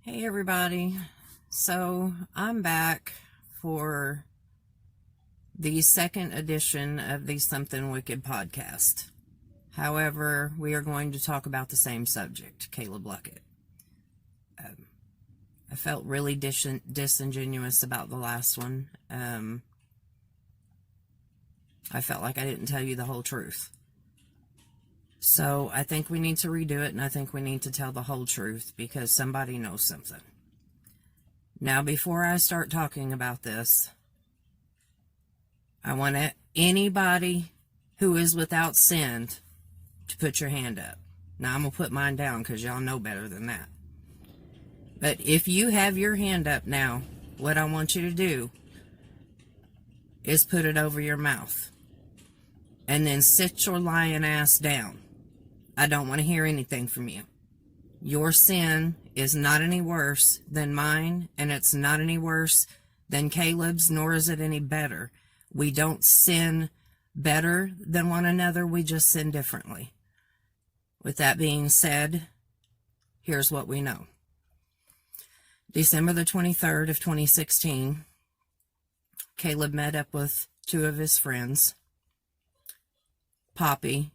Hey everybody, so I'm back for the second edition of the Something Wicked podcast. However, we are going to talk about the same subject, Calab Luckett. I felt really disingenuous about the last one. I felt like I didn't tell you the whole truth. So I think we need to redo it, and I think we need to tell the whole truth because somebody knows something. Now, before I start talking about this, I want anybody who is without sin to put your hand up. Now, I'm going to put mine down because y'all know better than that. But if you have your hand up now, what I want you to do is put it over your mouth. And then sit your lying ass down. I don't want to hear anything from you. Your sin is not any worse than mine, and it's not any worse than Caleb's, nor is it any better. We don't sin better than one another, we just sin differently. With that being said, here's what we know. December the 23rd of 2016, Calab met up with two of his friends, Poppy,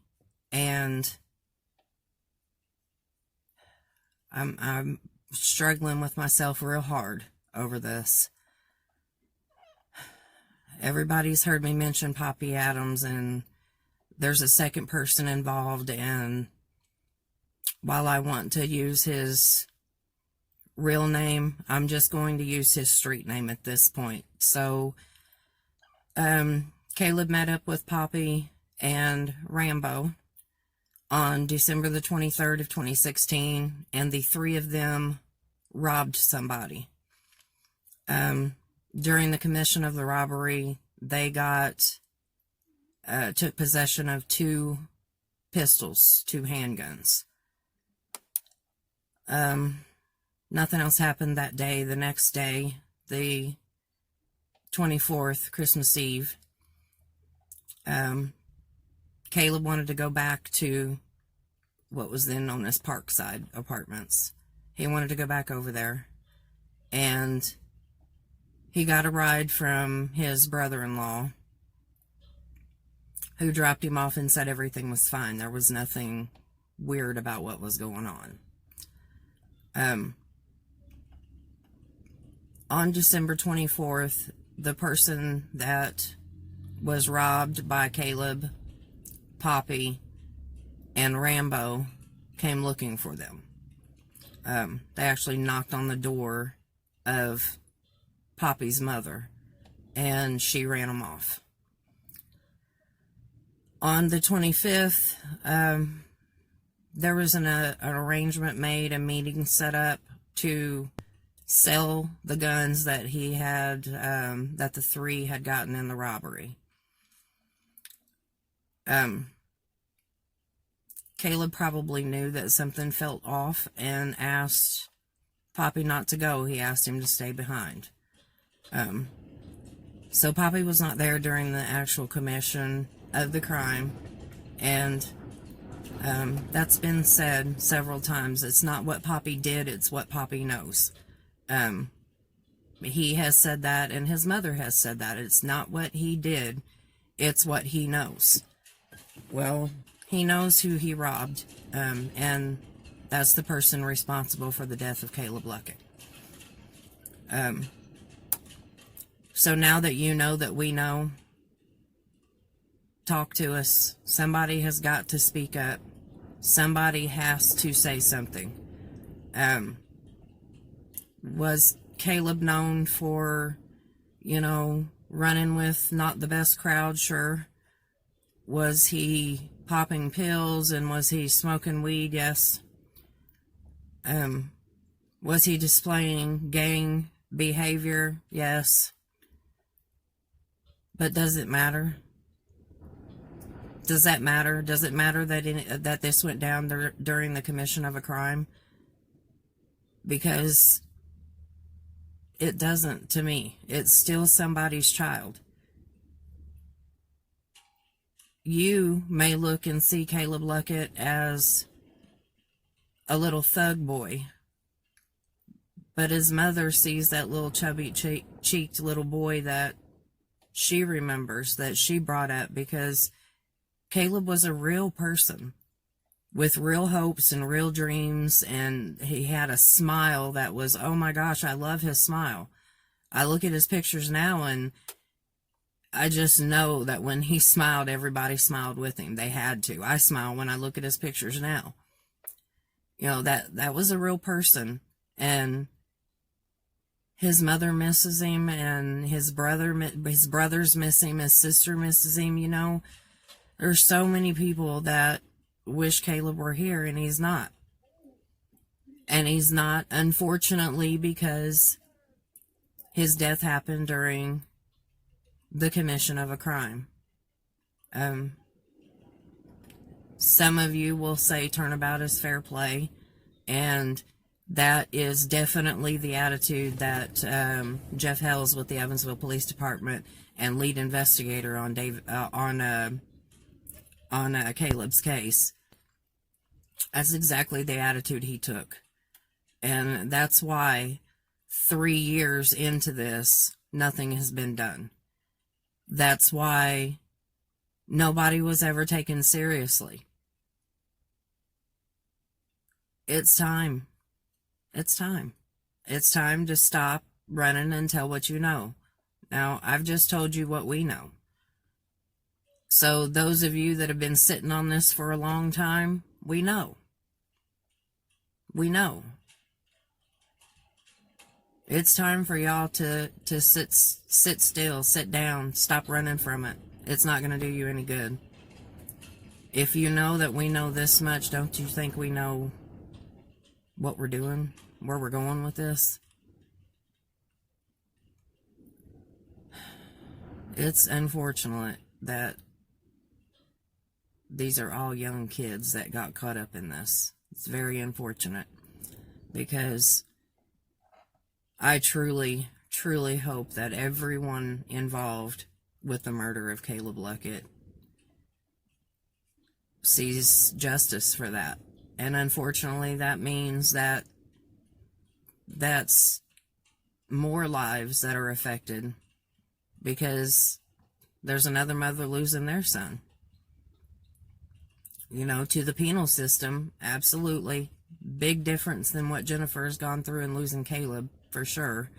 and I'm struggling with myself real hard over this. Everybody's heard me mention Poppy Adams, and there's a second person involved, and while I want to use his real name, I'm just going to use his street name at this point. So, Calab met up with Poppy and Rambo on December the 23rd of 2016, and the three of them robbed somebody. During the commission of the robbery, they took possession of two pistols, two handguns. Nothing else happened that day. The next day, the 24th, Christmas Eve, Calab wanted to go back to what was then known as Parkside Apartments. He wanted to go back over there, and he got a ride from his brother-in-law, who dropped him off and said everything was fine. There was nothing weird about what was going on. On December 24th, the person that was robbed by Calab, Poppy, and Rambo came looking for them. They actually knocked on the door of Poppy's mother, and she ran them off. On the 25th, there was an arrangement made, a meeting set up to sell the guns that he had, that the three had gotten in the robbery. Calab probably knew that something felt off and asked Poppy not to go. He asked him to stay behind. So Poppy was not there during the actual commission of the crime, and that's been said several times. It's not what Poppy did, it's what Poppy knows. He has said that, and his mother has said that. It's not what he did, it's what he knows. Well, he knows who he robbed, and that's the person responsible for the death of Calab Luckett. So now that you know that we know, talk to us. Somebody has got to speak up. Somebody has to say something. Was Calab known for, running with not the best crowd? Sure. Was he popping pills, and was he smoking weed? Yes. Was he displaying gang behavior? Yes. But does it matter? Does that matter? Does it matter that this went down during the commission of a crime? Because it doesn't to me. It's still somebody's child. You may look and see Calab Luckett as a little thug boy, But his mother sees that little chubby cheeked little boy that she remembers, that she brought up, because Caleb was a real person with real hopes and real dreams, and he had a smile that was, oh my gosh, I love his smile. I look at his pictures now and I just know that when he smiled, everybody smiled with him. They had to. I smile when I look at his pictures now. You know, that was a real person, and his mother misses him, and his brothers miss him, his sister misses him, you know. There's so many people that wish Caleb were here, and he's not. And he's not, unfortunately, because his death happened during the commission of a crime. Some of you will say turnabout is fair play, and that is definitely the attitude that Jeff Hells with the Evansville Police Department and lead investigator on Caleb's case. That's exactly the attitude he took, and that's why 3 years into this, nothing has been done. That's why nobody was ever taken seriously. It's time. It's time. It's time to stop running and tell what you know. Now, I've just told you what we know. So those of you that have been sitting on this for a long time, we know. We know. It's time for y'all to sit still, sit down, stop running from it. It's not going to do you any good. If you know that we know this much, don't you think we know what we're doing, where we're going with this? It's unfortunate that these are all young kids that got caught up in this. It's very unfortunate, because I truly, truly hope that everyone involved with the murder of Caleb Luckett sees justice for that. And unfortunately, that means that that's more lives that are affected, because there's another mother losing their son. You know, to the penal system, absolutely. Big difference than what Jennifer has gone through in losing Caleb, for sure.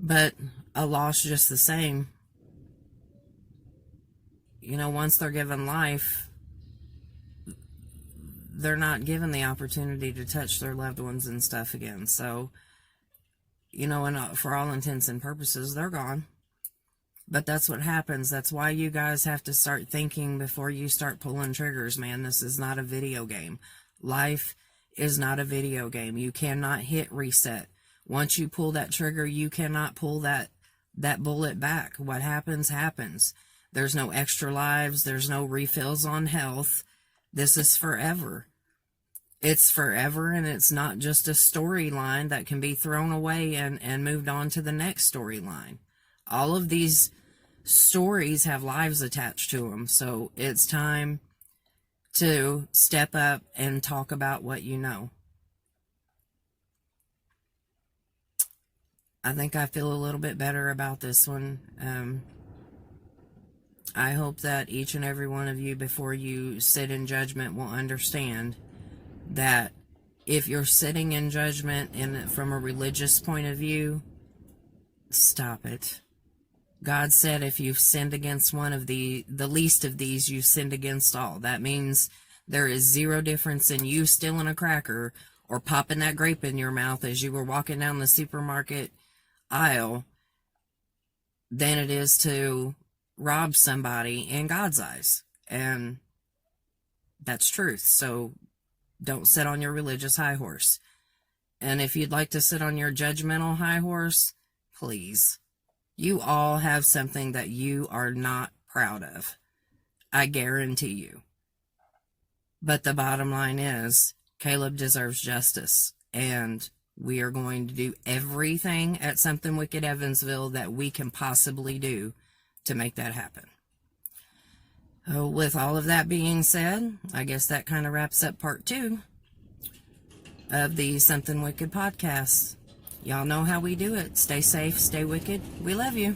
But a loss just the same. You know, once they're given life, they're not given the opportunity to touch their loved ones and stuff again. So, you know, and for all intents and purposes, they're gone. But that's what happens. That's why you guys have to start thinking before you start pulling triggers, man. This is not a video game. Life is not a video game. You cannot hit reset. Once you pull that trigger, you cannot pull that bullet back. What happens, happens. There's no extra lives. There's no refills on health. This is forever. It's forever, and it's not just a storyline that can be thrown away and moved on to the next storyline. All of these stories have lives attached to them, so it's time to step up and talk about what you know. I think I feel a little bit better about this one. I hope that each and every one of you, before you sit in judgment, will understand that if you're sitting in judgment from a religious point of view, stop it. God said if you've sinned against one of the least of these, you've sinned against all. That means there is zero difference in you stealing a cracker or popping that grape in your mouth as you were walking down the supermarket aisle than it is to rob somebody in God's eyes. And that's truth. So don't sit on your religious high horse. And if you'd like to sit on your judgmental high horse, please. You all have something that you are not proud of. I guarantee you. But the bottom line is, Caleb deserves justice. And we are going to do everything at Something Wicked Evansville that we can possibly do to make that happen. With all of that being said, I guess that kind of wraps up part 2 of the Something Wicked podcast. Y'all know how we do it. Stay safe, stay wicked. We love you.